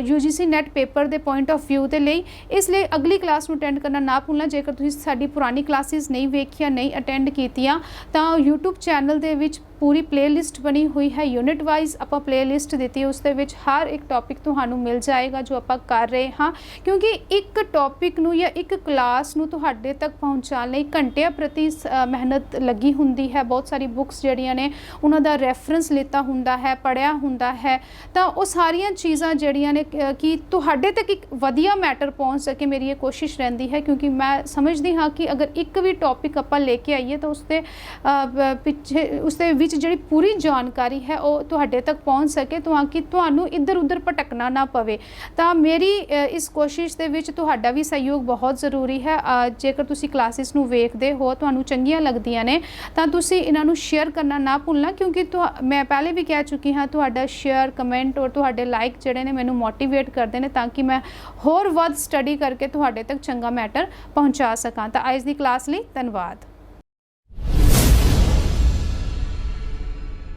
UGC नैट पेपर के पॉइंट ऑफ व्यू के लिए, इसलिए अगली क्लास नूं अटेंड करना ना भुलना। जेकर तुसी साडी पुरानी क्लासेस नहीं वेखियां नहीं अटेंड कीतियां तो यूट्यूब चैनल दे विच पूरी प्लेलिस्ट बनी हुई है यूनिट वाइज ਆਪਾਂ प्लेलिस्ट ਦਿੱਤੀ ਹੈ, ਉਸ ਦੇ ਵਿੱਚ ਹਰ ਇੱਕ ਟੌਪਿਕ ਤੁਹਾਨੂੰ ਮਿਲ ਜਾਏਗਾ ਜੋ ਆਪਾਂ ਕਰ ਰਹੇ ਹਾਂ, ਕਿਉਂਕਿ ਇੱਕ ਟੌਪਿਕ ਨੂੰ ਜਾਂ ਇੱਕ ਕਲਾਸ ਨੂੰ ਤੁਹਾਡੇ ਤੱਕ ਪਹੁੰਚਾਉਣ ਲਈ ਘੰਟਿਆਂ ਪ੍ਰਤੀ ਮਿਹਨਤ ਲੱਗੀ ਹੁੰਦੀ ਹੈ। ਬਹੁਤ ਸਾਰੀ ਬੁੱਕਸ ਜਿਹੜੀਆਂ ਨੇ ਉਹਨਾਂ ਦਾ ਰੈਫਰੈਂਸ ਲਿੱਤਾ ਹੁੰਦਾ ਹੈ, ਪੜ੍ਹਿਆ ਹੁੰਦਾ ਹੈ, ਤਾਂ ਉਹ ਸਾਰੀਆਂ ਚੀਜ਼ਾਂ ਜਿਹੜੀਆਂ ਨੇ ਕਿ ਤੁਹਾਡੇ ਤੱਕ ਇੱਕ ਵਧੀਆ ਮੈਟਰ ਪਹੁੰਚ ਸਕੇ, ਮੇਰੀ ਇਹ ਕੋਸ਼ਿਸ਼ ਰਹਿੰਦੀ ਹੈ। ਕਿਉਂਕਿ ਮੈਂ ਸਮਝਦੀ ਹਾਂ ਕਿ ਅਗਰ ਇੱਕ ਵੀ ਟੌਪਿਕ ਆਪਾਂ ਲੈ ਕੇ ਆਈਏ ਤਾਂ ਉਸਦੇ ਪਿੱਛੇ ਉਸਦੇ ਵਿੱਚ ਜਿਹੜੀ ਪੂਰੀ ਜਾਣਕਾਰੀ ਹੈ ਉਹ ਤੁਹਾਡੇ ਤੱਕ ਪਹੁੰਚ ਸਕੇ, ਤਾਂ ਕਿ ਤੁਹਾਨੂੰ ਇੱਧਰ ਉੱਧਰ ਭਟਕਣਾ ਨਾ ਪਵੇ। ਤਾਂ ਮੇਰੀ ਇਸ ਕੋਸ਼ਿਸ਼ ਦੇ ਵਿੱਚ ਤੁਹਾਡਾ ਵੀ ਸਹਿਯੋਗ ਬਹੁਤ ਜ਼ਰੂਰੀ ਹੈ। ਜੇਕਰ ਤੁਸੀਂ ਕਲਾਸਿਸ ਨੂੰ ਵੇਖਦੇ ਹੋ, ਤੁਹਾਨੂੰ ਚੰਗੀਆਂ ਲੱਗਦੀਆਂ ਨੇ, ਤਾਂ ਤੁਸੀਂ ਇਹਨਾਂ ਨੂੰ ਸ਼ੇਅਰ ਕਰਨਾ ਨਾ ਭੁੱਲਣਾ, ਕਿਉਂਕਿ ਮੈਂ ਪਹਿਲੇ ਵੀ ਕਹਿ ਚੁੱਕੀ ਹਾਂ, ਤੁਹਾਡਾ ਸ਼ੇਅਰ, ਕਮੈਂਟ ਔਰ ਤੁਹਾਡੇ ਲਾਈਕ ਜਿਹੜੇ ਨੇ ਮੈਨੂੰ ਮੋਟੀਵੇਟ ਕਰਦੇ ਨੇ, ਤਾਂ ਕਿ ਮੈਂ ਹੋਰ ਵੱਧ ਸਟੱਡੀ ਕਰਕੇ ਤੁਹਾਡੇ ਤੱਕ ਚੰਗਾ ਮੈਟਰ ਪਹੁੰਚਾ ਸਕਾਂ। ਤਾਂ ਅੱਜ ਦੀ ਕਲਾਸ ਲਈ ਧੰਨਵਾਦ।